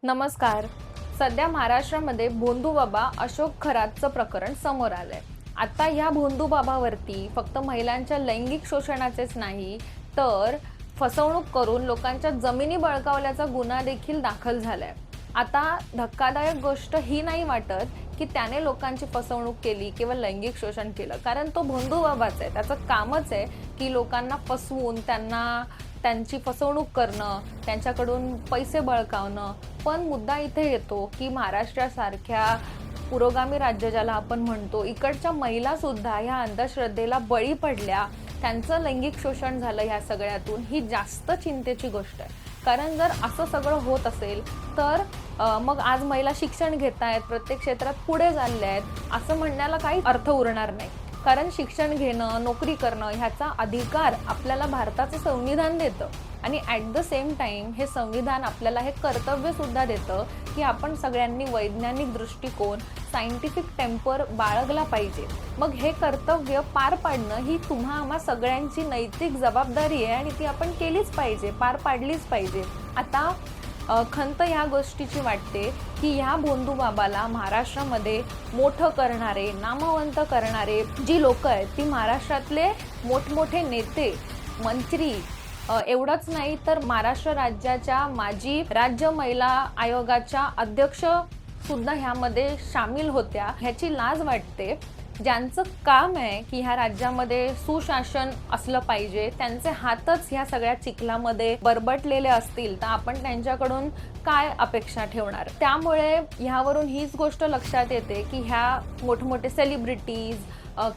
नमस्कार. सध्या महाराष्ट्रामध्ये भोंदूबाबा अशोक खरातचं प्रकरण समोर आलंय. आता या भोंदूबाबावरती फक्त महिलांच्या लैंगिक शोषणाचेच नाही तर फसवणूक करून लोकांच्या जमिनी बळकावल्याचा गुन्हा देखील दाखल झालाय. आता धक्कादायक गोष्ट ही नाही वाटत की त्याने लोकांची फसवणूक केली किंवा लैंगिक शोषण केलं, कारण तो भोंदूबाबाच आहे. त्याचं कामच आहे की लोकांना फसवून त्यांची फसवणूक करणं, त्यांच्याकडून पैसे बळकावणं. पण मुद्दा इथे येतो की महाराष्ट्रासारख्या पुरोगामी राज्य ज्याला आपण म्हणतो, इकडच्या महिला सुद्धा ह्या अंधश्रद्धेला बळी पडल्या, त्यांचं लैंगिक शोषण झालं. ह्या सगळ्यातून ही जास्त चिंतेची गोष्ट आहे. कारण जर असं सगळं होत असेल तर मग आज महिला शिक्षण घेत आहेत, प्रत्येक क्षेत्रात पुढे चालल्या आहेत, असं म्हणण्याला काही अर्थ उरणार नाही. कारण शिक्षण घेणं, नोकरी करणं ह्याचा अधिकार आपल्याला भारताचं संविधान देतं. आणि ॲट द सेम टाईम हे संविधान आपल्याला हे कर्तव्य सुद्धा देतं की आपण सगळ्यांनी वैज्ञानिक दृष्टिकोन, सायंटिफिक टेम्पर बाळगला पाहिजे. मग हे कर्तव्य पार पाडणं ही आम्हा सगळ्यांची नैतिक जबाबदारी आहे आणि ती आपण केलीच पाहिजे, पार पाडलीच पाहिजे. आता खंत ह्या गोष्टीची वाटते की ह्या भोंदूबाबाला महाराष्ट्रामध्ये मोठं करणारे, नामवंत करणारे जी लोक आहेत ती महाराष्ट्रातले मोठमोठे नेते, मंत्री, एवढंच नाही तर महाराष्ट्र राज्याच्या माजी राज्य महिला आयोगाच्या अध्यक्ष सुद्धा ह्यामध्ये सामील होत्या. ह्याची लाज वाटते. ज्यांचं काम आहे की ह्या राज्यामध्ये सुशासन असलं पाहिजे, त्यांचे हातच ह्या सगळ्या चिखलामध्ये बरबटलेले असतील तर आपण त्यांच्याकडून काय अपेक्षा ठेवणार. त्यामुळे ह्यावरून हीच गोष्ट लक्षात येते की ह्या मोठमोठे सेलिब्रिटीज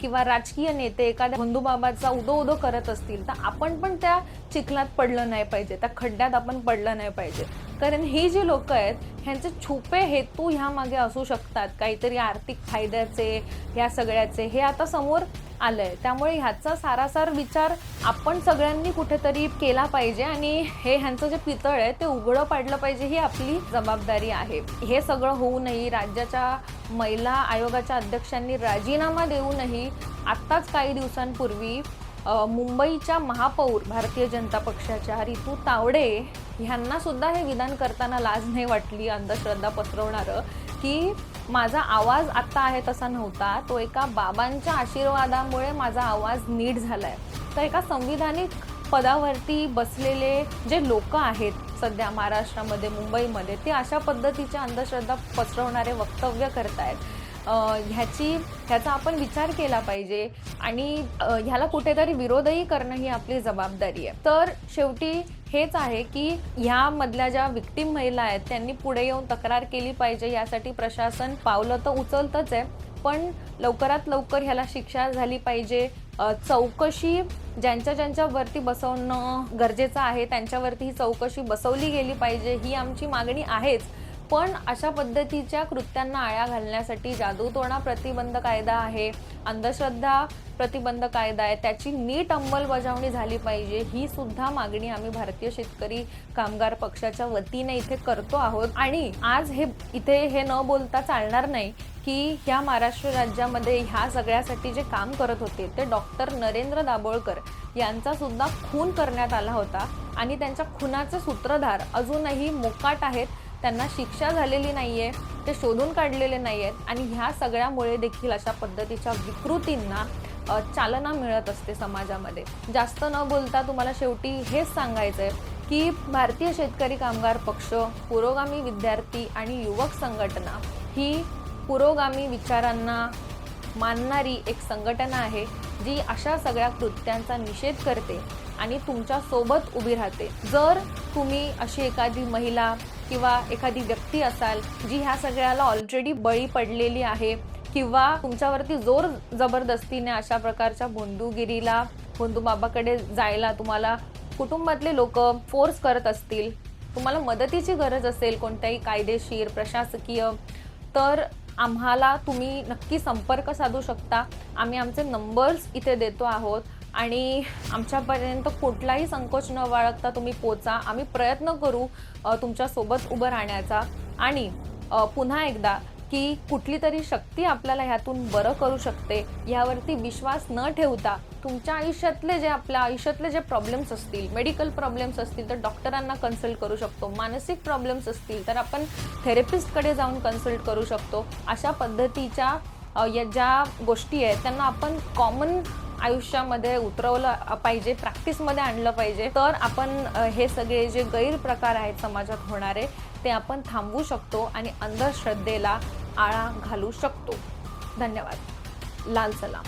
किंवा राजकीय नेते एखाद्या भोंदूबाबाचा उदो करत असतील तर आपण पण त्या चिखलात पडलं नाही पाहिजे, त्या खड्ड्यात आपण पडलं नाही पाहिजे. कारण ही जी लोक आहेत ह्यांचे छुपे हेतू ह्या मागे असू शकतात, काहीतरी आर्थिक फायद्याचे, ह्या सगळ्याचे. हे आता समोर आलंय. त्यामुळे ह्याचा सारासार विचार आपण सगळ्यांनी कुठेतरी केला पाहिजे आणि ह्यांचं जे पितळ आहे ते उघडं पाडलं पाहिजे, ही आपली जबाबदारी आहे. हे सगळं होऊनही राज्याच्या महिला आयोगाच्या अध्यक्षांनी राजीनामा देऊनही आत्ताच काही दिवसांपूर्वी मुंबईच्या महापौर भारतीय जनता पक्षाच्या रितू तावडे ह्यांना सुद्धा हे विधान करताना लाज नाही वाटली, अंधश्रद्धा पसरवणारं, की माझा आवाज आत्ता आहे तसा नव्हता, तो एका बाबांच्या आशीर्वादामुळे माझा आवाज नीट झालाय. तर एका संविधानिक पदावरती बसलेले जे लोक आहेत सध्या महाराष्ट्रामध्ये, मुंबईमध्ये, ते अशा पद्धतीच्या अंधश्रद्धा पसरवणारे वक्तव्य करतायत. ह्याचा आपण विचार केला पाहिजे आणि ह्याला कुठेतरी विरोधही करणं ही आपली जबाबदारी आहे. तर शेवटी हेच आहे की ह्यामधल्या ज्या विक्टीम महिला आहेत त्यांनी पुढे येऊन तक्रार केली पाहिजे. यासाठी प्रशासन पावलं तर उचलतच आहे, पण लवकरात लवकर ह्याला शिक्षा झाली पाहिजे. चौकशी ज्यांच्यावरती बसवणं गरजेचं आहे त्यांच्यावरती ही चौकशी बसवली गेली पाहिजे, ही आमची मागणी आहेच. पण अशा पद्धतीच्या कृत्यांना आळा घालण्यासाठी जादूटोणा प्रतिबंध कायदा आहे, अंधश्रद्धा प्रतिबंध कायदा आहे, त्याची नीट अंमलबजावणी झाली पाहिजे. ही सुद्धा मागणी आम्ही भारतीय शेतकरी कामगार पक्षाच्या वतीने इथे करतो आहोत. आणि आज हे न बोलता चालणार नाही की ह्या महाराष्ट्र राज्यामध्ये ह्या सगळ्यासाठी जे काम करत होते ते डॉक्टर नरेंद्र दाभोळकर यांचा सुद्धा खून करण्यात आला होता आणि त्यांच्या खुनाचे सूत्रधार अजूनही मोकाट आहेत. त्यांना शिक्षा झालेली नाहीये, ते शोधून काढलेले नाही आहेत आणि ह्या सगळ्यामुळे देखील अशा पद्धतीच्या विकृतींना चालना मिळत असते समाजामध्ये. जास्त न बोलता तुम्हाला शेवटी हेच सांगायचं आहे की भारतीय शेतकरी कामगार पक्ष, पुरोगामी विद्यार्थी आणि युवक संघटना ही पुरोगामी विचारांना मानणारी एक संघटना आहे जी अशा सगळ्या कृत्यांचा निषेध करते आणि तुमच्या सोबत उभी राहते. जर तुम्ही अशी एखादी महिला किंवा एखादी व्यक्ती असाल जी ह्या सगळ्याला ऑलरेडी बळी पडलेली आहे किंवा तुमच्यावरती जोर जबरदस्तीने अशा प्रकारच्या भोंदूबाबाकडे जायला तुम्हाला कुटुंबातले लोक फोर्स करत असतील, तुम्हाला मदतीची गरज असेल कोणत्याही कायदेशीर, प्रशासकीय, तर आम्हाला तुम्ही नक्की संपर्क साधू शकता. आम्ही आमचे नंबर्स इथे देतो आहोत आणि आमच्यापर्यंत कुठलाही संकोच न बाळगता तुम्ही पोचा. आम्ही प्रयत्न करू तुमच्यासोबत उभं राहण्याचा. आणि पुन्हा एकदा की कुठली तरी शक्ती आपल्याला ह्यातून बरं करू शकते यावरती विश्वास न ठेवता तुमच्या आयुष्यातले जे आपल्या आयुष्यातले जे प्रॉब्लेम्स असतील, मेडिकल प्रॉब्लेम्स असतील तर डॉक्टरांना कन्सल्ट करू शकतो. मानसिक प्रॉब्लेम्स असतील तर आपण थेरपिस्टकडे जाऊन कन्सल्ट करू शकतो. अशा पद्धतीच्या या ज्या गोष्टी आहेत त्यांना आपण कॉमन आयुष्यामध्ये उतरवलं पाहिजे, प्रॅक्टिसमध्ये आणलं पाहिजे. तर आपण हे सगळे जे गैरप्रकार आहेत समाजात होणारे ते आपण थांबवू शकतो आणि अंधश्रद्धेला आळा घालू शकतो. धन्यवाद. लाल सलाम.